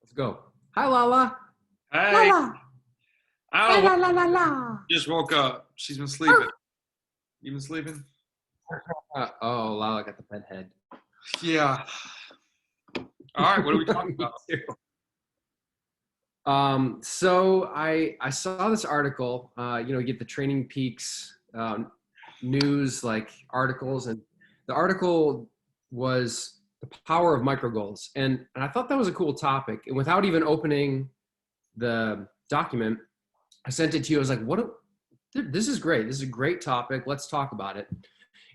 Let's go. Hi, Lala. Hey, Lala. La oh, la la la la. just woke up. She's been sleeping. You been sleeping? Oh, Lala got the pet head. Yeah. All right. What are we talking Me about? too. So I saw this article. You get the Training Peaks news like articles, and the article was the power of micro goals, and I thought that was a cool topic. And without even opening the document, I sent it to you. I was like, "What? This is great. This is a great topic. Let's talk about it."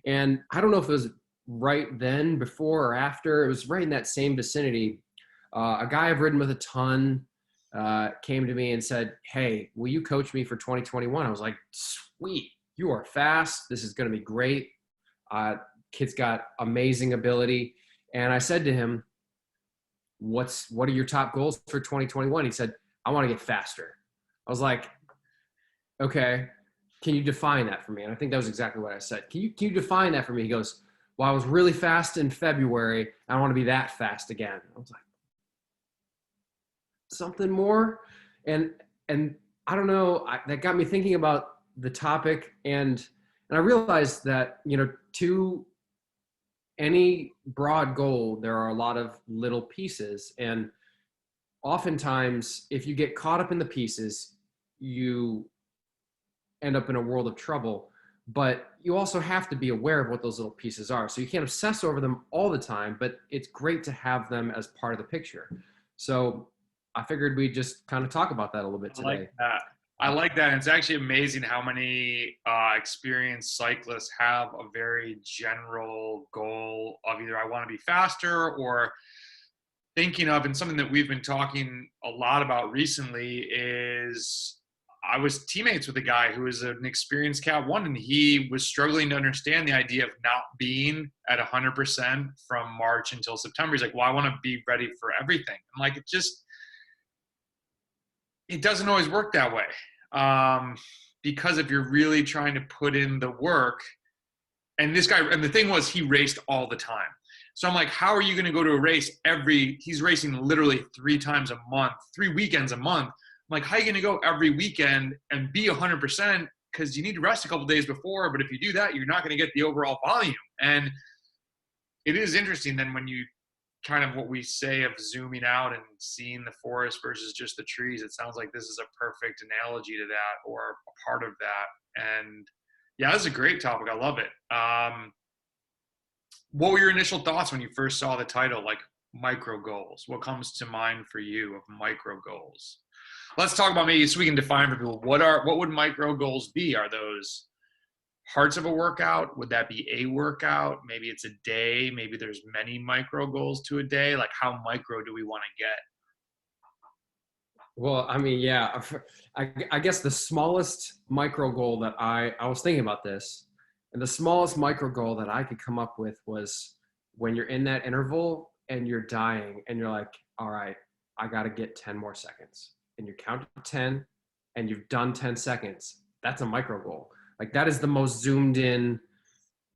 And I don't know if it was right then, before, or after. It was right in that same vicinity. A guy I've ridden with a ton came to me and said, "Hey, will you coach me for 2021?" I was like, "Sweet, you are fast. This is going to be great. Uh, Kid's got amazing ability." And I said to him, what are your top goals for 2021? He said, "I want to get faster." I was like, "Okay, can you define that for me?" And I think that was exactly what I said. Can you define that for me? He goes, "Well, I was really fast in February. I want to be that fast again." I was like, "Something more?" And I don't know. That got me thinking about the topic, and I realized that to any broad goal, there are a lot of little pieces, and oftentimes, if you get caught up in the pieces, you end up in a world of trouble. But you also have to be aware of what those little pieces are. So you can't obsess over them all the time, but it's great to have them as part of the picture. So I figured we'd just kind of talk about that a little bit I like today. that. I like that. And it's actually amazing how many experienced cyclists have a very general goal of either I want to be faster or thinking of, and something that we've been talking a lot about recently is I was teammates with a guy who is an experienced Cat 1, and he was struggling to understand the idea of not being at 100% from March until September. He's like, well, I want to be ready for everything. I'm like, it doesn't always work that way. Because if you're really trying to put in the work, and this guy, and the thing was, he raced all the time. So I'm like, how are you going to go to a race he's racing literally 3 times a month, 3 weekends a month. I'm like, how are you going to go every weekend and be 100%? Because you need to rest a couple days before. But if you do that, you're not going to get the overall volume. And it is interesting then when you kind of what we say of zooming out and seeing the forest versus just the trees. It sounds like this is a perfect analogy to that, or a part of that. And yeah, this is a great topic. I love it. What were your initial thoughts when you first saw the title, like micro goals? What comes to mind for you of micro goals? Let's talk about, maybe so we can define for people, what would micro goals be? Are those parts of a workout? Would that be a workout? Maybe it's a day. Maybe there's many micro goals to a day. Like, how micro do we want to get? Well, I mean, yeah, I guess the smallest micro goal that I was thinking about this, and the smallest micro goal that I could come up with was when you're in that interval and you're dying and you're like, all right, I got to get 10 more seconds. And you count to 10 and you've done 10 seconds. That's a micro goal. Like, that is the most zoomed in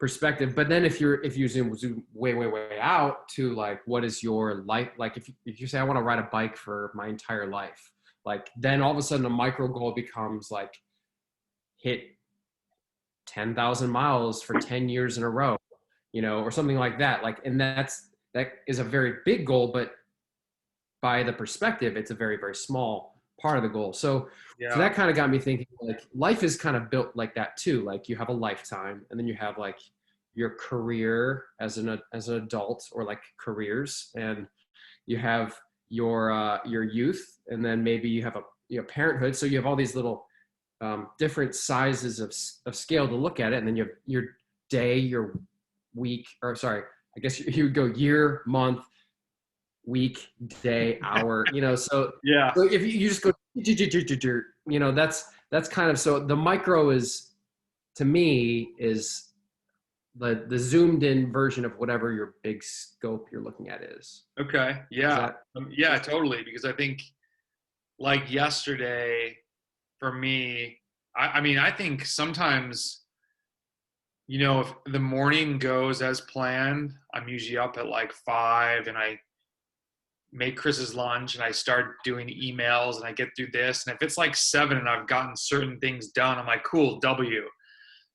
perspective. But then if you zoom way out to like, what is your life like? If you say I want to ride a bike for my entire life, like, then all of a sudden a micro goal becomes like, hit 10,000 miles for 10 years in a row, or something like that. Like, and that is a very big goal, but by the perspective, it's a very, very small part of the goal. So Yeah. that kind of got me thinking, like, life is kind of built like that too. Like, you have a lifetime, and then you have like your career as an adult, or like careers, and you have your youth, and then maybe you have parenthood. So you have all these little different sizes of scale to look at it, and then you have your day, your week, or sorry, I guess you would go year, month, week, day, hour, Yeah. so if you just go, that's kind of, so the micro is, to me, is the zoomed in version of whatever your big scope you're looking at is. Okay. Is Yeah. that Yeah, totally. Because I think, like yesterday, for me, I mean, I think sometimes, if the morning goes as planned, I'm usually up at like 5, and I make Chris's lunch and I start doing emails and I get through this. And if it's like 7 and I've gotten certain things done, I'm like, cool, W.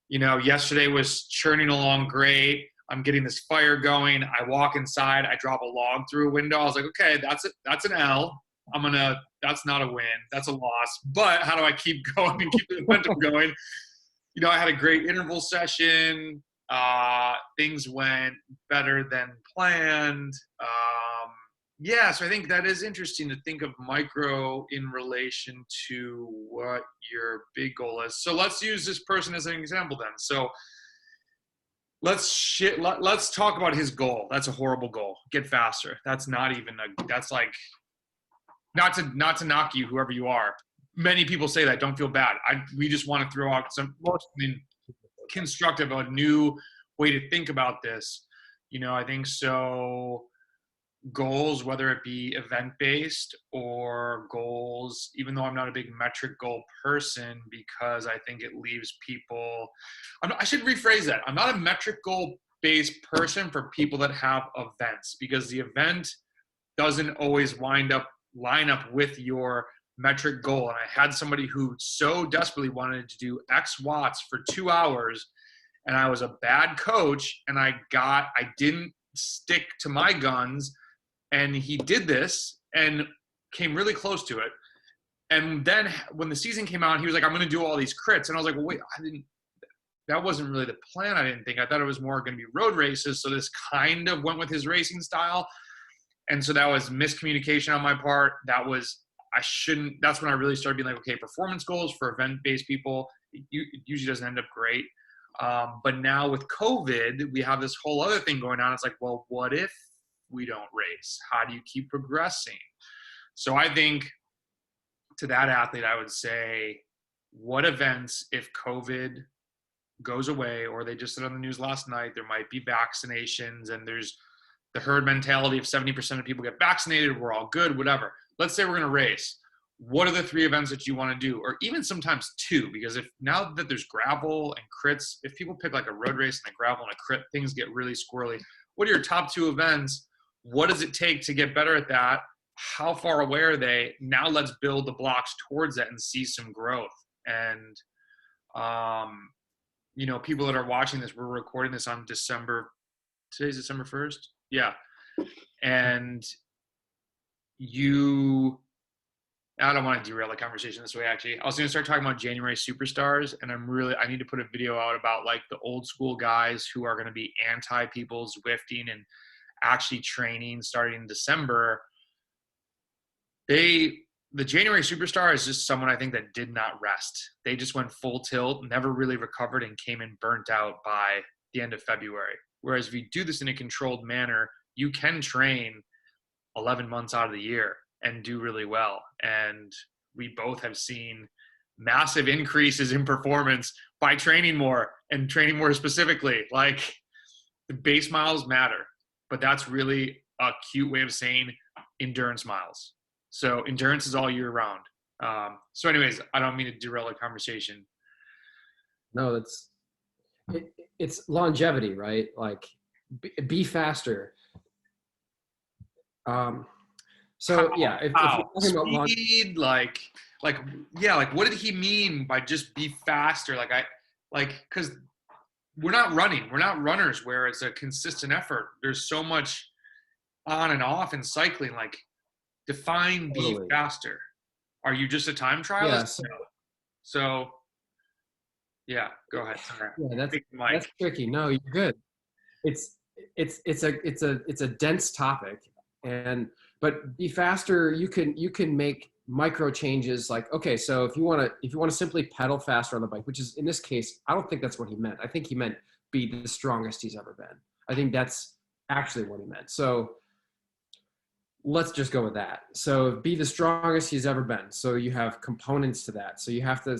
You know, yesterday was churning along great. I'm getting this fire going. I walk inside, I drop a log through a window. I was like, okay, that's it. That's an L. That's not a win. That's a loss. But how do I keep going and keep the momentum going? You know, I had a great interval session. Things went better than planned. Yeah, so I think that is interesting to think of micro in relation to what your big goal is. So let's use this person as an example then. So let's talk about his goal. That's a horrible goal. Get faster. That's not even that's like not to knock you, whoever you are. Many people say that. Don't feel bad. We just want to throw out something constructive, a new way to think about this. You know, I think so. Goals, whether it be event-based or goals, even though I'm not a big metric goal person, because I think it leaves people, I should rephrase that. I'm not a metric goal-based person for people that have events, because the event doesn't always line up with your metric goal. And I had somebody who so desperately wanted to do X watts for 2 hours, and I was a bad coach, and I didn't stick to my guns. And he did this and came really close to it. And then when the season came out, he was like, I'm going to do all these crits. And I was like, well, wait, that wasn't really the plan. I didn't think. I thought it was more going to be road races. So this kind of went with his racing style. And so that was miscommunication on my part. That's when I really started being like, okay, performance goals for event-based people, it usually doesn't end up great. But now with COVID, we have this whole other thing going on. It's like, well, what if we don't race? How do you keep progressing? So I think to that athlete, I would say, what events, if COVID goes away, or they just said on the news last night, there might be vaccinations and there's the herd mentality of 70% of people get vaccinated, we're all good, whatever. Let's say we're going to race. What are the 3 events that you want to do? Or even sometimes 2, because if now that there's gravel and crits, if people pick like a road race and a gravel and a crit, things get really squirrely. What are your top 2 events? What does it take to get better at that? How far away are they? Now let's build the blocks towards that and see some growth. And, you know, people that are watching this, we're recording this on today's December 1st. Yeah. And I don't want to derail the conversation this way, actually. I was going to start talking about January superstars, and I need to put a video out about like the old school guys who are going to be anti people Zwifting and actually training starting in December. The January superstar is just someone I think that did not rest. They just went full tilt, never really recovered, and came in burnt out by the end of February. Whereas if you do this in a controlled manner, you can train 11 months out of the year and do really well. And we both have seen massive increases in performance by training more and training more specifically. Like, the base miles matter. But that's really a cute way of saying endurance miles. So endurance is all year round. So anyways, I don't mean to derail the conversation. No, it's longevity, right? Like, be faster. So yeah, if you're talking about speed, like what did he mean by just be faster? Because we're not runners where it's a consistent effort. There's so much on and off in cycling. Like, define be faster. Are you just a time trialist? Yeah, so yeah, go ahead. Sorry. Yeah, that's tricky. No, you're good. It's a dense topic, but be faster. You can make micro changes. Like, okay, so if you want to simply pedal faster on the bike, which is in this case, I don't think that's what he meant. I think he meant be the strongest he's ever been. I think that's actually what he meant. So let's just go with that. So be the strongest he's ever been. So you have components to that. So you have to,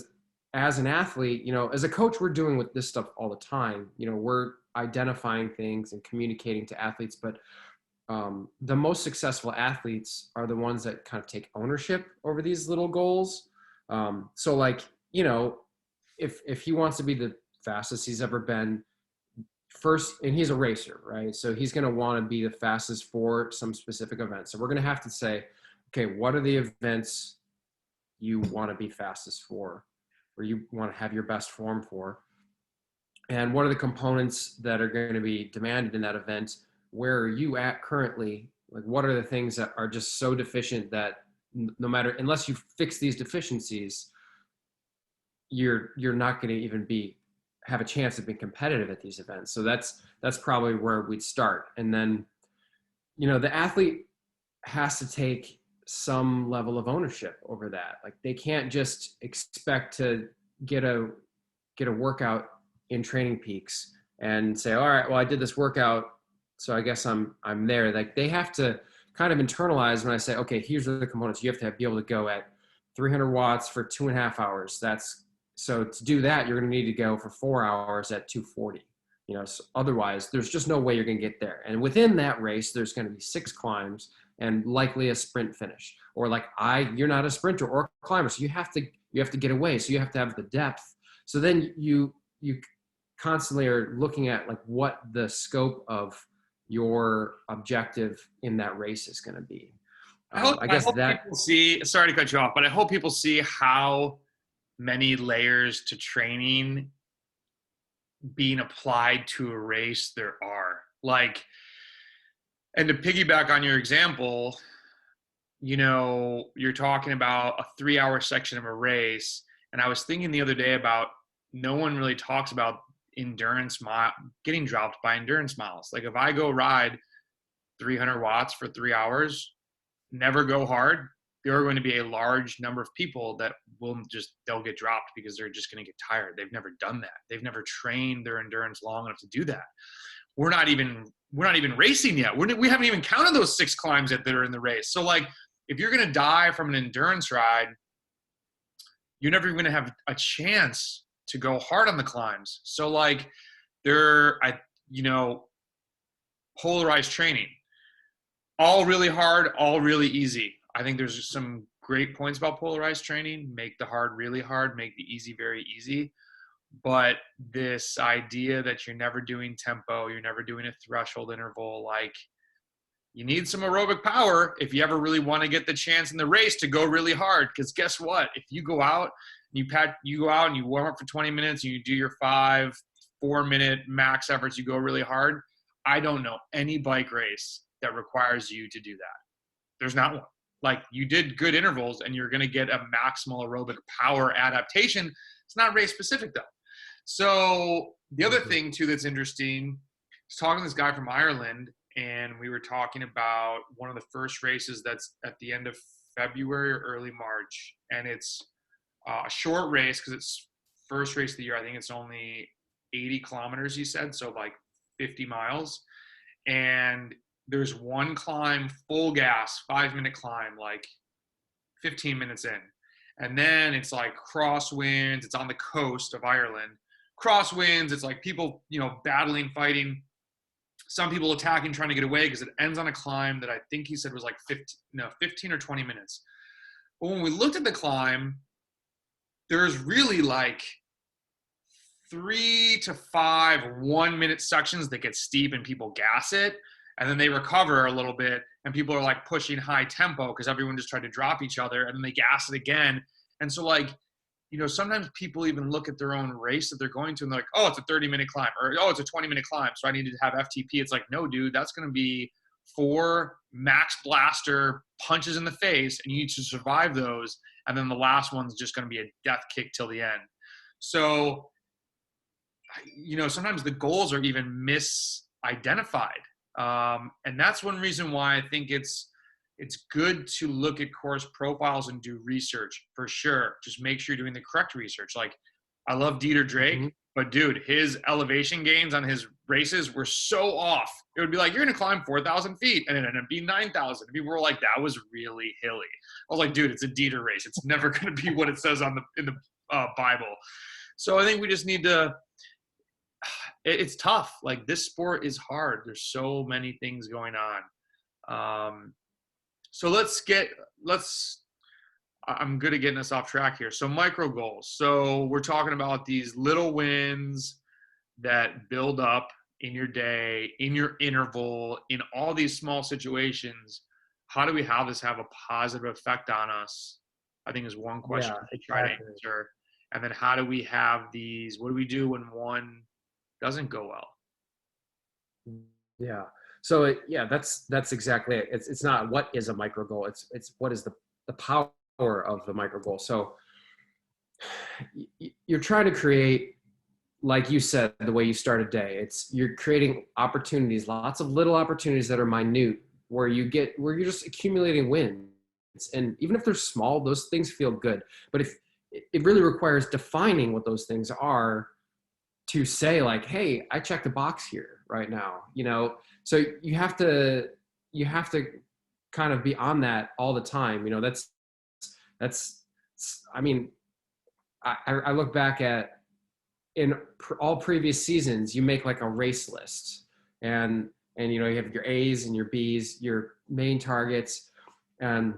as an athlete, as a coach, we're doing with this stuff all the time. We're identifying things and communicating to athletes, but the most successful athletes are the ones that kind of take ownership over these little goals. So if he wants to be the fastest he's ever been, first, and he's a racer, right? So he's going to want to be the fastest for some specific event. So we're going to have to say, okay, what are the events you want to be fastest for, or you want to have your best form for? And what are the components that are going to be demanded in that event? Where are you at currently? Like, what are the things that are just so deficient that no matter, unless you fix these deficiencies, you're not going to even have a chance of being competitive at these events. So that's probably where we'd start. And then, the athlete has to take some level of ownership over that. Like, they can't just expect to get a workout in Training Peaks and say, all right, well, I did this workout, so I guess I'm there. Like, they have to kind of internalize when I say, okay, here's the components. You have to be able to go at 300 watts for 2.5 hours. So to do that, you're going to need to go for 4 hours at 240. So otherwise, there's just no way you're going to get there. And within that race, there's going to be 6 climbs and likely a sprint finish. Or like you're not a sprinter or a climber, so you have to get away. So you have to have the depth. So then you constantly are looking at like what the scope of your objective in that race is going to be. I guess hope that. people see. Sorry to cut you off, but I hope people see how many layers to training being applied to a race there are. Like, and to piggyback on your example, you're talking about a 3-hour section of a race, and I was thinking the other day about, no one really talks about endurance getting dropped by endurance miles. Like, if I go ride 300 watts for 3 hours, never go hard, there are going to be a large number of people that they'll get dropped because they're just going to get tired. They've never done that. They've never trained their endurance long enough to do that. We're not even racing yet. We haven't even counted those 6 climbs that are in the race. So like, if you're going to die from an endurance ride, you're never even going to have a chance to go hard on the climbs. So like, polarized training, all really hard, all really easy. I think there's some great points about polarized training. Make the hard really hard, make the easy very easy. But this idea that you're never doing tempo, you're never doing a threshold interval, like, you need some aerobic power if you ever really want to get the chance in the race to go really hard. Because guess what? If you go out and you go out and you warm up for 20 minutes and you do your 4-minute max efforts, you go really hard. I don't know any bike race that requires you to do that. There's not one. Like, you did good intervals and you're going to get a maximal aerobic power adaptation. It's not race specific though. So the other thing too that's interesting is talking to this guy from Ireland, and we were talking about one of the first races that's at the end of February or early March, and it's a short race because it's first race of the year. I think it's only 80 kilometers, he said, so like 50 miles. And there's one climb, full gas, 5-minute climb, like 15 minutes in. And then it's like crosswinds. It's on the coast of Ireland. Crosswinds, it's like people, battling, fighting. Some people attacking, trying to get away, because it ends on a climb that I think he said was like 15 or 20 minutes. But when we looked at the climb, there's really like 3 to 5 1-minute sections that get steep and people gas it. And then they recover a little bit and people are like pushing high tempo because everyone just tried to drop each other, and then they gas it again. And so like, sometimes people even look at their own race that they're going to and they're like, oh, it's a 30-minute climb, or oh, it's a 20-minute climb, so I need to have FTP. It's like, no, dude, that's going to be 4 max blaster punches in the face, and you need to survive those. And then the last one's just going to be a death kick till the end. So, sometimes the goals are even misidentified. And that's one reason why I think it's good to look at course profiles and do research for sure. Just make sure you're doing the correct research. Like, I love Dieter Drake, but dude, his elevation gains on his races were so off. It would be like, you're going to climb 4,000 feet, and it ended up being 9,000. People were like, that was really hilly. I was like, dude, it's a Dieter race. It's never going to be what it says in the Bible. So I think we just need to, it's tough. Like, this sport is hard. There's so many things going on. So I'm good at getting us off track here. So micro goals. So we're talking about these little wins that build up in your day, in your interval, in all these small situations, how do we have this have a positive effect on us? I think is one question Yeah, to try to exactly. answer. And then how do we have these, what do we do when one doesn't go well? Yeah. So yeah, that's exactly it. It's not what is a micro goal. It's what is the power of the micro goal. So you're trying to create, like you said, the way you start a day. You're creating opportunities, lots of little opportunities that are minute, where you're just accumulating wins. And even if they're small, those things feel good. But if it really requires defining what those things are, to say like, hey, I checked a box here right now, so you have to kind of be on that all the time. That's I mean, I look back at, in all previous seasons, you make like a race list, and you have your A's and your B's, your main targets, and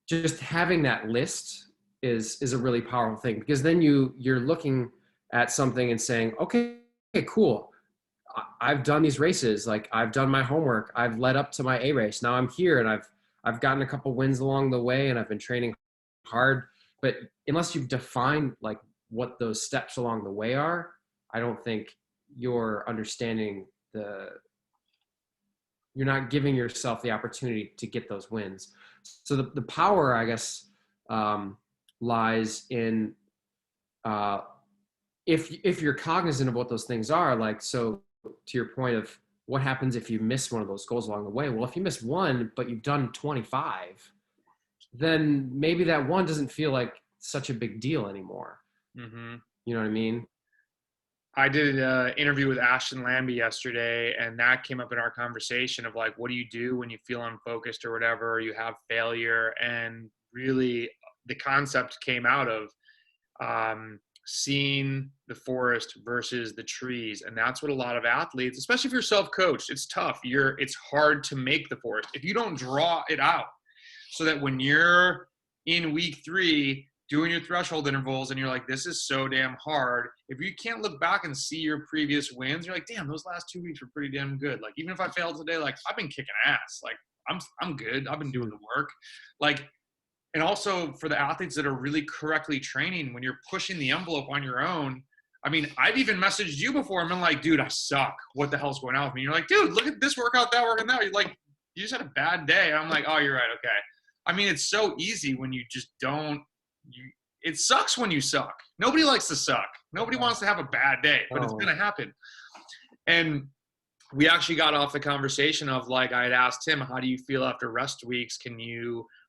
just having that list is a really powerful thing, because then you're looking at something and saying, okay, cool, I've done these races, like I've done my homework, I've led up to my A race, now I'm here, and I've gotten a couple wins along the way, and I've been training hard. But unless you've defined like what those steps along the way are, I don't think you're understanding you're not giving yourself the opportunity to get those wins. So the power, I guess, lies in, if you're cognizant of what those things are. Like, so to your point of what happens if you miss one of those goals along the way. Well, if you miss one, but you've done 25, then maybe that one doesn't feel like such a big deal anymore. Mm-hmm. You know what I mean? I did an interview with Ashton Lambie yesterday, and that came up in our conversation of like, what do you do when you feel unfocused or whatever, or you have failure? And really, the concept came out of seeing the forest versus the trees. And that's what a lot of athletes, especially if you're self-coached, it's tough. It's hard to make the forest if you don't draw it out, so that when you're in week 3 doing your threshold intervals and you're like, this is so damn hard, if you can't look back and see your previous wins, you're like, damn, those last 2 weeks were pretty damn good. Like, even if I failed today, like, I've been kicking ass. Like, I'm good. I've been doing the work. Like, and also for the athletes that are really correctly training, when you're pushing the envelope on your own, I mean, I've even messaged you before and been like, dude, I suck. What the hell's going on with me? You're like, dude, look at this workout, that workout, that. You're like, you just had a bad day. And I'm like, oh, you're right. Okay. I mean, it's so easy when you just it sucks when you suck. Nobody likes to suck. Nobody wants to have a bad day, but it's going to happen. And we actually got off the conversation of like, I had asked him, how do you feel after rest weeks?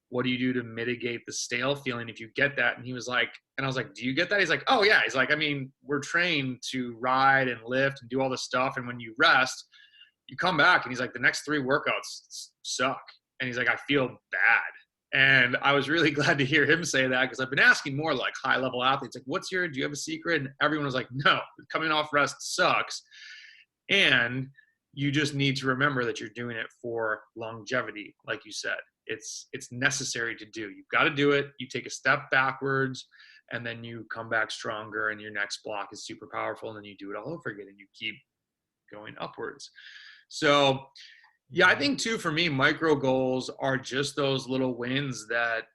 What do you do to mitigate the stale feeling if you get that? And he was like, and I was like, do you get that? He's like, oh yeah. He's like, I mean, we're trained to ride and lift and do all this stuff. And when you rest, you come back, and he's like, the next 3 workouts suck. And he's like, I feel bad. And I was really glad to hear him say that, because I've been asking more like high level athletes, like, do you have a secret? And everyone was like, no, coming off rest sucks. And you just need to remember that you're doing it for longevity. Like you said, it's necessary to do. You've got to do it. You take a step backwards, and then you come back stronger, and your next block is super powerful. And then you do it all over again, and you keep going upwards. So yeah, I think too, for me, micro goals are just those little wins that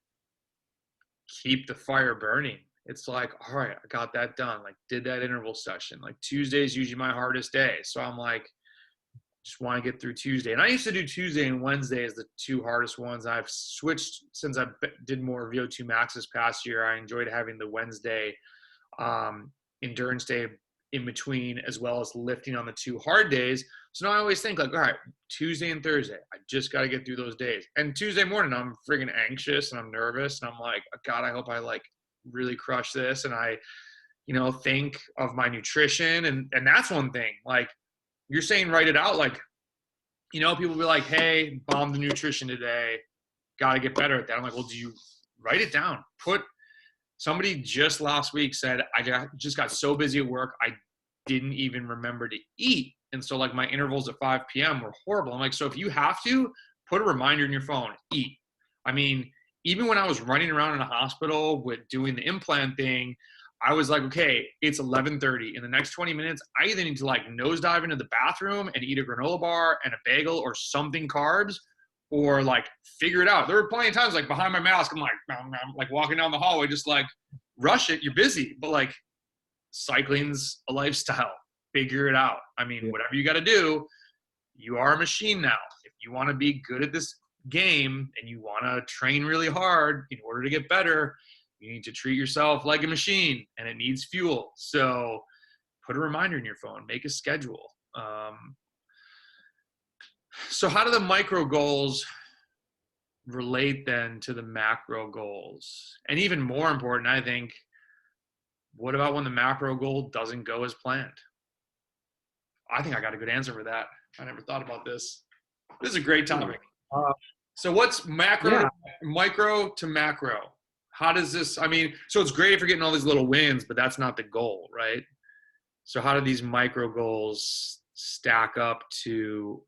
keep the fire burning. It's like, all right, I got that done. Like, did that interval session. Like, Tuesday is usually my hardest day. So I'm like, just want to get through Tuesday. And I used to do Tuesday and Wednesday as the 2 hardest ones. I've switched since I did more VO2 max this past year. I enjoyed having the Wednesday endurance day in between, as well as lifting on the 2 hard days. So now I always think like, all right, Tuesday and Thursday, I just got to get through those days. And Tuesday morning, I'm friggin' anxious and I'm nervous. And I'm like, God, I hope I like really crush this. And I, think of my nutrition. And that's one thing, like you're saying, write it out. Like, people be like, hey, bomb the nutrition today. Got to get better at that. I'm like, well, do you write it down? Somebody just last week said, just got so busy at work, I didn't even remember to eat. And so like my intervals at 5 p.m. were horrible. I'm like, so if you have to, put a reminder in your phone, eat. I mean, even when I was running around in a hospital with doing the implant thing, I was like, okay, it's 11:30. In the next 20 minutes, I either need to like nosedive into the bathroom and eat a granola bar and a bagel or something carbs, or like figure it out. There were plenty of times like behind my mask, I'm like walking down the hallway, just like rush it. You're busy, but like cycling's a lifestyle. Figure it out. I mean, Yeah. whatever you got to do, you are a machine now. If you want to be good at this game and you want to train really hard in order to get better, you need to treat yourself like a machine, and it needs fuel. So put a reminder in your phone, make a schedule. So how do the micro goals relate then to the macro goals? And even more important, I think, what about when the macro goal doesn't go as planned? I think I got a good answer for that. I never thought about this. This is a great topic. So what's micro to macro? How does this, I mean, so it's great if you're getting all these little wins, but that's not the goal, right? So how do these micro goals stack up to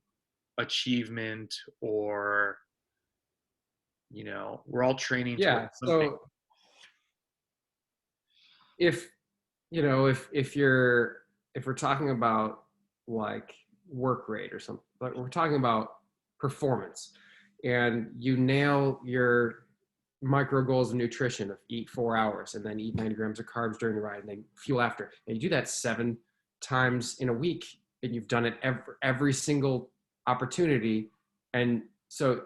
achievement, or, you know, we're all training Yeah. towards something. So if, you know, if we're talking about like work rate or something, like we're talking about performance, and you nail your micro goals of nutrition of eat 4 hours and then eat 90 grams of carbs during the ride and then fuel after, and you do that 7 times in a week, and you've done it every single opportunity. And so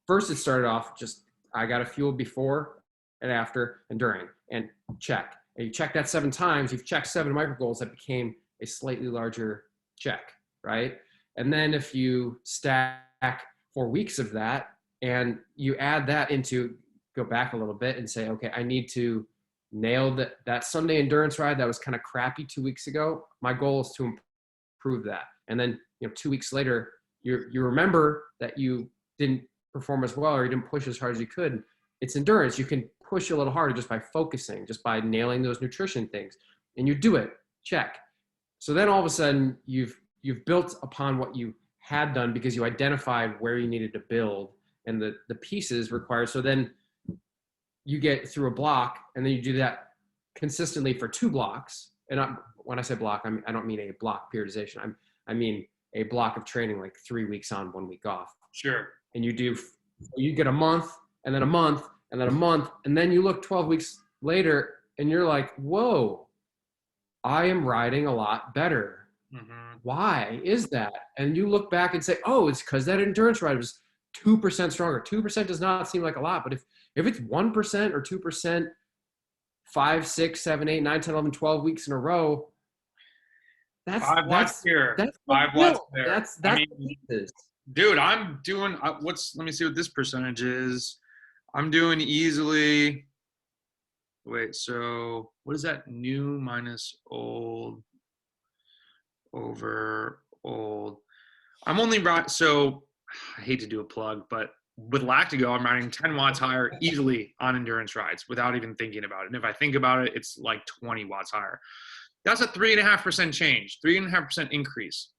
first it started off just, I got to fuel before and after and during, and check. And you check that 7 times, you've checked 7 micro goals that became a slightly larger check, right? And then if you stack 4 weeks of that and you add that into, go back a little bit and say, okay, I need to nail that Sunday endurance ride that was kind of crappy 2 weeks ago. My goal is to improve that. And then, you know, 2 weeks later, you remember that you didn't perform as well, or you didn't push as hard as you could. It's endurance. You can push a little harder just by focusing, just by nailing those nutrition things, and you do it, check. So then all of a sudden you've built upon what you had done because you identified where you needed to build and the pieces required. So then you get through a block, and then you do that consistently for 2 blocks. And when I say block, I don't mean a block periodization. I mean a block of training, like 3 weeks on, 1 week off. Sure. And you get a month, and then a month, and then a month, and then you look 12 weeks later and you're like, whoa, I am riding a lot better. Mm-hmm. Why is that? And you look back and say, oh, it's because that endurance ride was 2% stronger. 2% does not seem like a lot, but if it's 1% or 2%, 5, 6, 7, 8, 9, 10, 11, 12 weeks in a row, that's 5 watts here. That's 5 watts there. That's I mean, pieces. dude, I'm doing let me see what this percentage is. I'm doing easily, wait, so what is that? New minus old over old. I'm only right, so I hate to do a plug, but with Lactigo, I'm riding 10 watts higher easily on endurance rides without even thinking about it. And if I think about it, it's like 20 watts higher. That's a 3.5% change, 3.5% increase.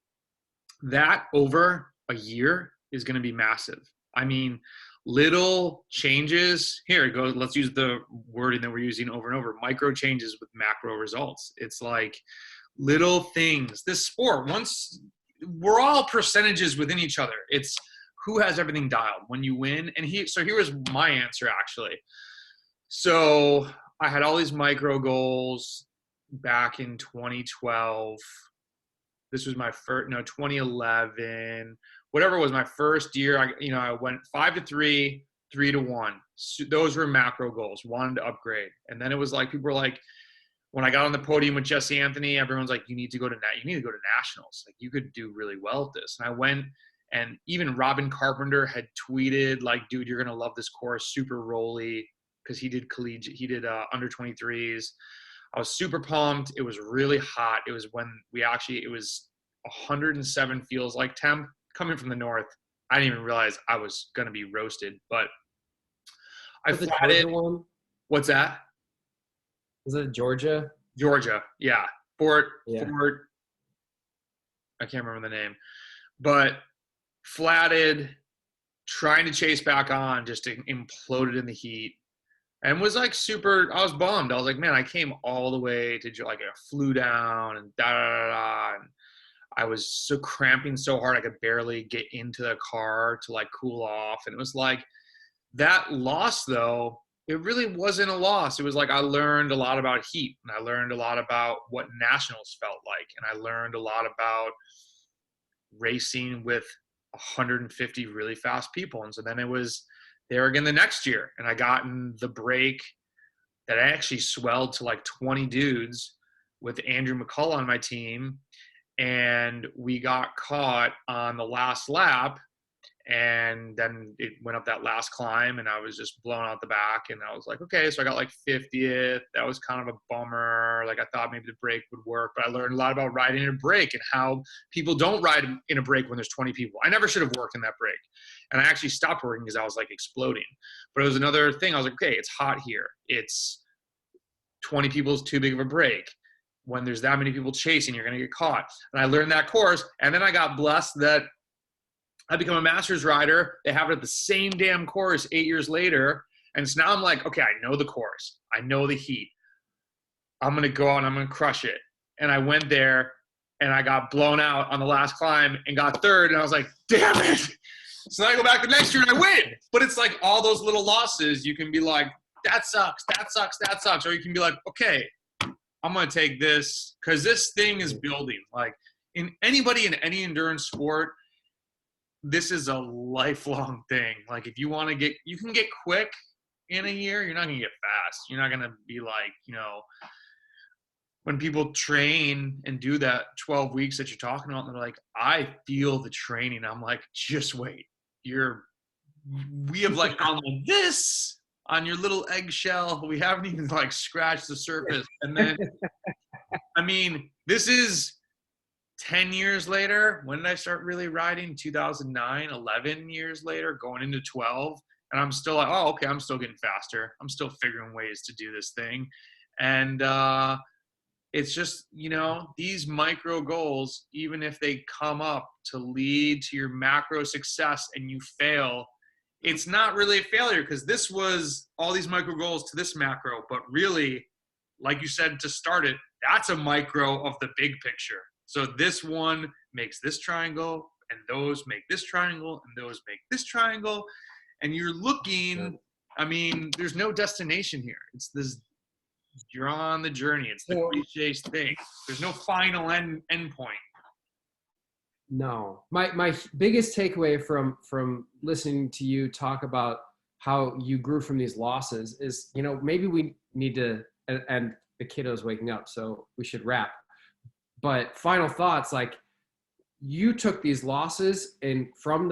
That over a year is going to be massive. I mean, little changes, here it goes, let's use the wording that we're using over and over, micro changes with macro results. It's like little things. This sport, once we're all percentages within each other, it's who has everything dialed when you win. And so here was my answer, actually. So I had all these micro goals back in 2012. This was my first, 2011, whatever it was, my first year. I went 5 to 3, 3 to 1. So those were macro goals, wanted to upgrade. And then it was like, people were like, when I got on the podium with Jesse Anthony, everyone's like, you need to go to nationals. Like, you could do really well at this. And I went, and even Robin Carpenter had tweeted like, dude, you're going to love this course, super rolly, because he did under 23s. I was super pumped. It was really hot. It was when it was 107 feels like temp coming from the north. I didn't even realize I was going to be roasted, but I flatted. What's that? Was it Georgia? Georgia. Yeah. Fort, I can't remember the name, but flatted, trying to chase back on, just imploded in the heat. and was like super, I was bummed. I was like, man, I came all the way to, like, I flew down and da da da da. And I was so cramping so hard I could barely get into the car to like cool off. And it was like that loss though, it really wasn't a loss. It was like I learned a lot about heat, and I learned a lot about what nationals felt like. And I learned a lot about racing with 150 really fast people. And so then it was there again the next year, and I got in the break that I actually swelled to like 20 dudes with Andrew McCullough on my team. And we got caught on the last lap, and then it went up that last climb, and I was just blown out the back, and I was like, okay, so I got like 50th. That was kind of a bummer. Like, I thought maybe the brake would work, but I learned a lot about riding in a brake and how people don't ride in a brake when there's 20 people. I never should have worked in that brake, and I actually stopped working because I was like exploding. But it was another thing. I was like, okay, it's hot here. It's 20 people is too big of a break. When there's that many people chasing, you're going to get caught. And I learned that course. And then I got blessed that I become a master's rider. They have it at the same damn course 8 years later. And so now I'm like, okay, I know the course. I know the heat. I'm going to go out and I'm going to crush it. And I went there and I got blown out on the last climb and got third. And I was like, damn it. So then I go back the next year and I win. But it's like all those little losses, you can be like, that sucks, that sucks, that sucks. Or you can be like, okay, I'm going to take this, because this thing is building. Like, in anybody in any endurance sport, this is a lifelong thing. Like, if you want to get, you can get quick in a year. You're not going to get fast. You're not going to be like, you know, when people train and do that 12 weeks that you're talking about, and they're like, I feel the training. I'm like, just wait. We have like gone like this on your little eggshell. We haven't even like scratched the surface. And then, I mean, this is 10 years later. When did I start really riding? 2009, 11 years later, going into 12. And I'm still like, oh, okay, I'm still getting faster. I'm still figuring ways to do this thing. And it's just, you know, these micro goals, even if they come up to lead to your macro success and you fail, it's not really a failure, because this was all these micro goals to this macro. But really, like you said to start it, that's a micro of the big picture. So this one makes this triangle, and those make this triangle, and those make this triangle. And you're looking, I mean, there's no destination here. It's this, you're on the journey. It's the cliche thing. There's no final end point. No, my biggest takeaway from listening to you talk about how you grew from these losses is, you know, maybe we need to, and the kiddo's waking up, so we should wrap. But final thoughts, like, you took these losses, and from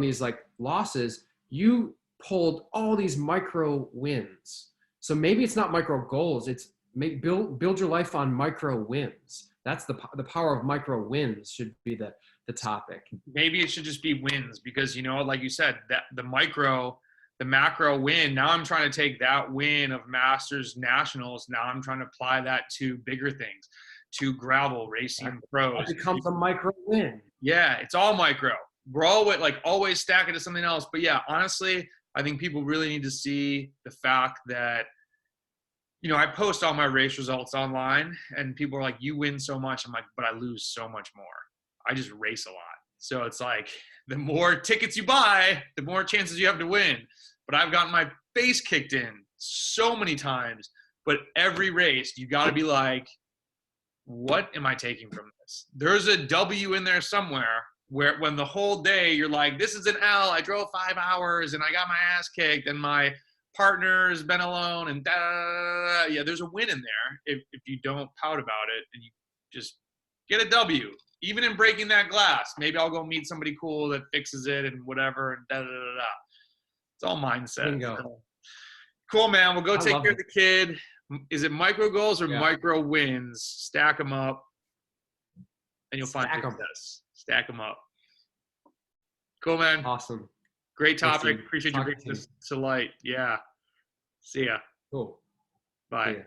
these like losses, you pulled all these micro wins. So maybe it's not micro goals. It's build your life on micro wins. That's the power of micro wins should be the topic. Maybe it should just be wins, because, you know, like you said, that the macro win. Now I'm trying to take that win of Masters, Nationals. Now I'm trying to apply that to bigger things, to gravel racing, pros. It becomes a micro win. Yeah, it's all micro. We're always stack it to something else. But yeah, honestly, I think people really need to see the fact that, you know, I post all my race results online, and people are like, you win so much. I'm like, but I lose so much more. I just race a lot. So it's like, the more tickets you buy, the more chances you have to win. But I've gotten my face kicked in so many times. But every race, you got to be like, what am I taking from this? There's a W in there somewhere, where when the whole day you're like, this is an L. I drove 5 hours and I got my ass kicked, and my partner's been alone, and da, da, da, da. Yeah, there's a win in there if you don't pout about it and you just get a W. Even in breaking that glass, maybe I'll go meet somebody cool that fixes it and whatever, and da da da da. It's all mindset. Bingo. So, cool, man. We'll go take care it. of the kid. Is it micro goals or micro wins? Stack them up, and you'll find success. Stack them up. Cool, man. Awesome. Great topic. Appreciate you bringing this to light. Yeah. See ya. Cool. Bye.